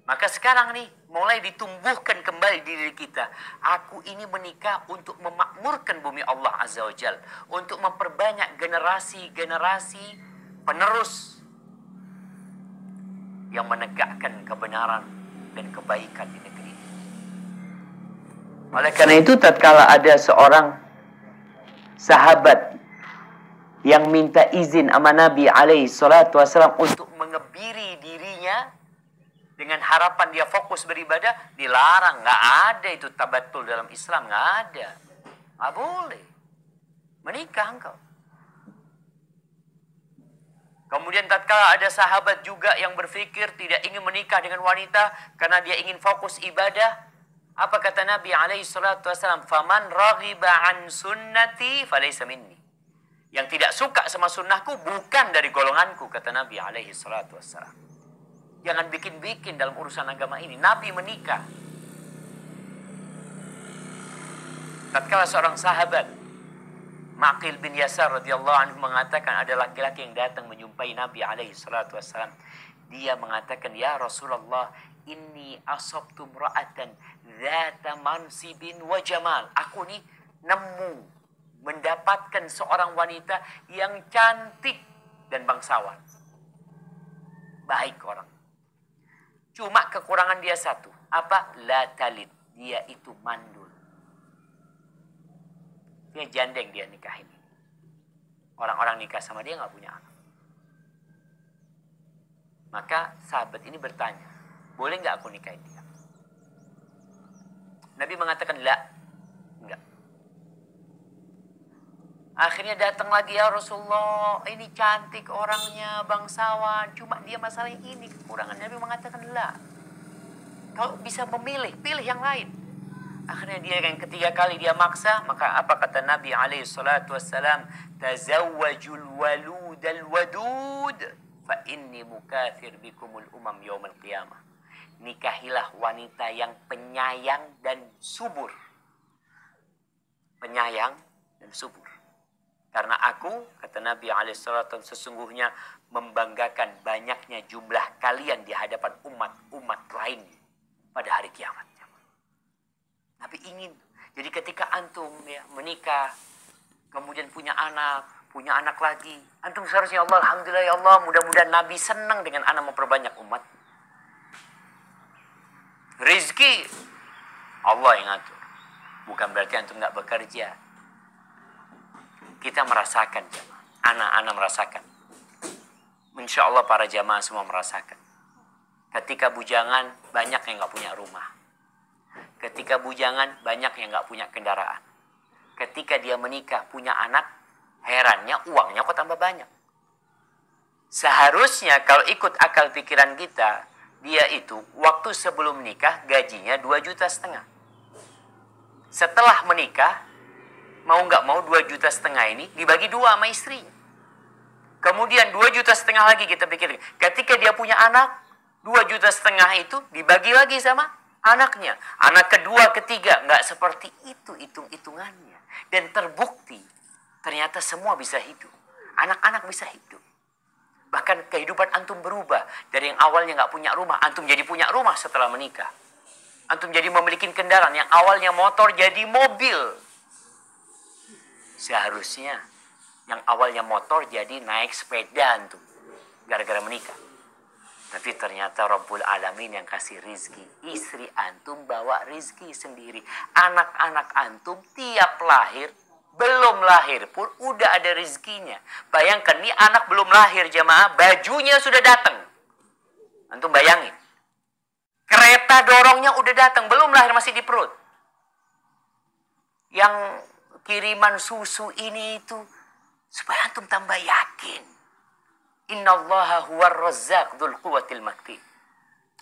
Maka sekarang nih, mulai ditumbuhkan kembali diri kita. Aku ini menikah untuk memakmurkan bumi Allah Azza wa Jal. Untuk memperbanyak generasi-generasi penerus yang menegakkan kebenaran dan kebaikan di negeri ini. Oleh karena itu, tatkala ada seorang sahabat yang minta izin sama Nabi alaihi salatu wassalam untuk mengebiri dirinya dengan harapan dia fokus beribadah, dilarang. Nggak ada itu tabatul dalam Islam, nggak ada. Nggak boleh. Menikah engkau. Kemudian tatkala ada sahabat juga yang berpikir tidak ingin menikah dengan wanita karena dia ingin fokus ibadah. Apa kata Nabi alaihi salatu wassalam? Faman raghiba an sunnati falaysa minni. Yang tidak suka sama sunnahku bukan dari golonganku, kata Nabi alaihi salatu wassalam. Jangan bikin-bikin dalam urusan agama ini. Nabi menikah. Tatkala seorang sahabat Maqil bin Yasar radhiyallahu anhu mengatakan ada laki-laki yang datang menjumpai Nabi alaihi salatu wassalam. Dia mengatakan, ya Rasulullah, inni asabtu imra'atan dzata mansibin wa jamal. Aku nih mendapatkan seorang wanita yang cantik dan bangsawan. Baik orang. Cuma kekurangan dia satu. Apa? La talid. Dia itu mandul. Dia jandeng dia nikah ini. Orang-orang nikah sama dia nggak punya anak. Maka sahabat ini bertanya, boleh nggak aku nikahin dia? Nabi mengatakan, la. Enggak. Akhirnya datang lagi, ya Rasulullah, ini cantik orangnya, bangsawan, cuma dia masalahnya ini kekurangan. Nabi mengatakan, la. Kalau bisa memilih, pilih yang lain. Akhirnya dia yang ketiga kali dia maksa, maka apa kata Nabi alaihi salatu wassalam? Tazawwajul waludal wadud fa inni mukathir bikumul umam yaumil qiyamah. Nikahilah wanita yang penyayang dan subur. Penyayang dan subur. Karena aku, kata Nabi alaihissalam, sesungguhnya membanggakan banyaknya jumlah kalian di hadapan umat-umat lain pada hari kiamat. Nabi ingin. Jadi ketika antum ya, menikah, kemudian punya anak lagi, antum seharusnya Allah, alhamdulillah ya Allah, mudah-mudahan Nabi senang dengan anak memperbanyak umat. Rizki Allah yang atur. Bukan berarti antum nggak bekerja. Kita merasakan, jamaah. Anak-anak merasakan. Insya Allah para jamaah semua merasakan. Ketika bujangan, banyak yang nggak punya rumah. Ketika bujangan, banyak yang nggak punya kendaraan. Ketika dia menikah, punya anak, herannya uangnya kok tambah banyak. Seharusnya kalau ikut akal pikiran kita, dia itu waktu sebelum menikah gajinya 2,5 juta. Setelah menikah, mau nggak mau 2,5 juta ini dibagi 2 sama istrinya. Kemudian 2,5 juta lagi kita pikir. Ketika dia punya anak, 2,5 juta itu dibagi lagi sama anaknya. Anak kedua, ketiga. Nggak seperti itu hitung-hitungannya. Dan terbukti ternyata semua bisa hidup. Anak-anak bisa hidup. Bahkan kehidupan antum berubah. Dari yang awalnya nggak punya rumah, antum jadi punya rumah setelah menikah. Antum jadi memiliki kendaraan. Yang awalnya motor jadi mobil. Seharusnya yang awalnya motor jadi naik sepeda antum. Gara-gara menikah. Tapi ternyata Rabbul Alamin yang kasih rizki. Istri antum bawa rizki sendiri. Anak-anak antum tiap lahir, belum lahir pun udah ada rizkinya. Bayangkan nih anak belum lahir jamaah, bajunya sudah datang. Antum bayangin. Kereta dorongnya udah datang, belum lahir masih di perut. Yang kiriman susu ini itu supaya antum tambah yakin. Innallaha huwar razzaq dzul quwwatil matin.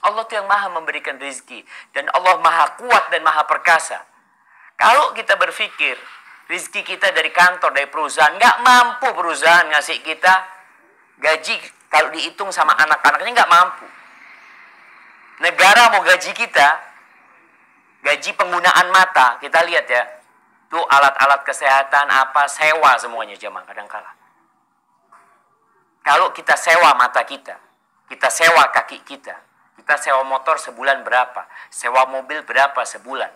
Allah itu yang maha memberikan rezeki. Dan Allah maha kuat dan maha perkasa. Kalau kita berpikir rezeki kita dari kantor, dari perusahaan, nggak mampu perusahaan ngasih kita gaji. Kalau dihitung sama anak-anaknya nggak mampu. Negara mau gaji kita, gaji penggunaan mata, kita lihat ya. Tuh alat-alat kesehatan apa, sewa semuanya jamaah kadang-kala. Kalau kita sewa mata kita sewa kaki kita, Kita sewa motor sebulan berapa? Sewa mobil berapa sebulan?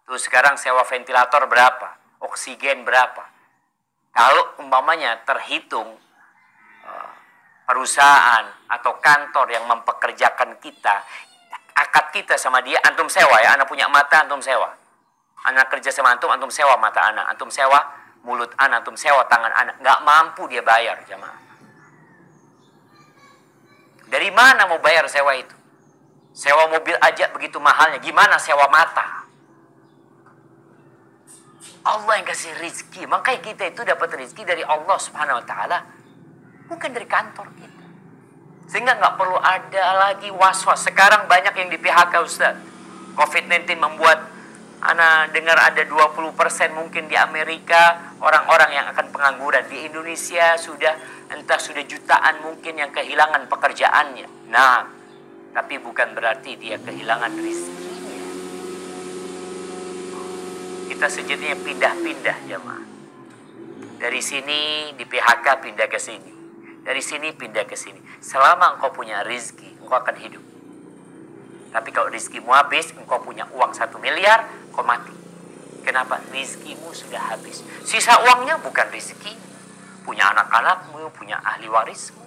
Terus sekarang sewa ventilator berapa? Oksigen berapa? Kalau umpamanya terhitung perusahaan atau kantor yang mempekerjakan kita, akad kita sama dia, antum sewa ya, anak punya mata, antum sewa. Anak kerja sama antum, antum sewa mata anak, antum sewa mulut anak, antum sewa tangan anak. Nggak mampu dia bayar, jemaah. Dari mana mau bayar sewa itu? Sewa mobil aja begitu mahalnya, gimana sewa mata? Allah yang kasih rizki, makanya kita itu dapat rizki dari Allah Subhanahu Wa Taala, bukan dari kantor kita. Sehingga nggak perlu ada lagi was-was. Sekarang banyak yang di PHK, Ustaz. COVID-19 membuat ana dengar ada 20% mungkin di Amerika orang-orang yang akan pengangguran. Di Indonesia sudah jutaan mungkin yang kehilangan pekerjaannya. Nah, tapi bukan berarti dia kehilangan rizkinya. Kita sejatinya pindah-pindah, jemaah. Dari sini di PHK pindah ke sini. Dari sini pindah ke sini. Selama engkau punya rizki, engkau akan hidup. Tapi kalau rizkimu habis, engkau punya uang 1 miliar, engkau mati. Kenapa? Rizkimu sudah habis. Sisa uangnya bukan rizki. Punya anak-anakmu, punya ahli warismu.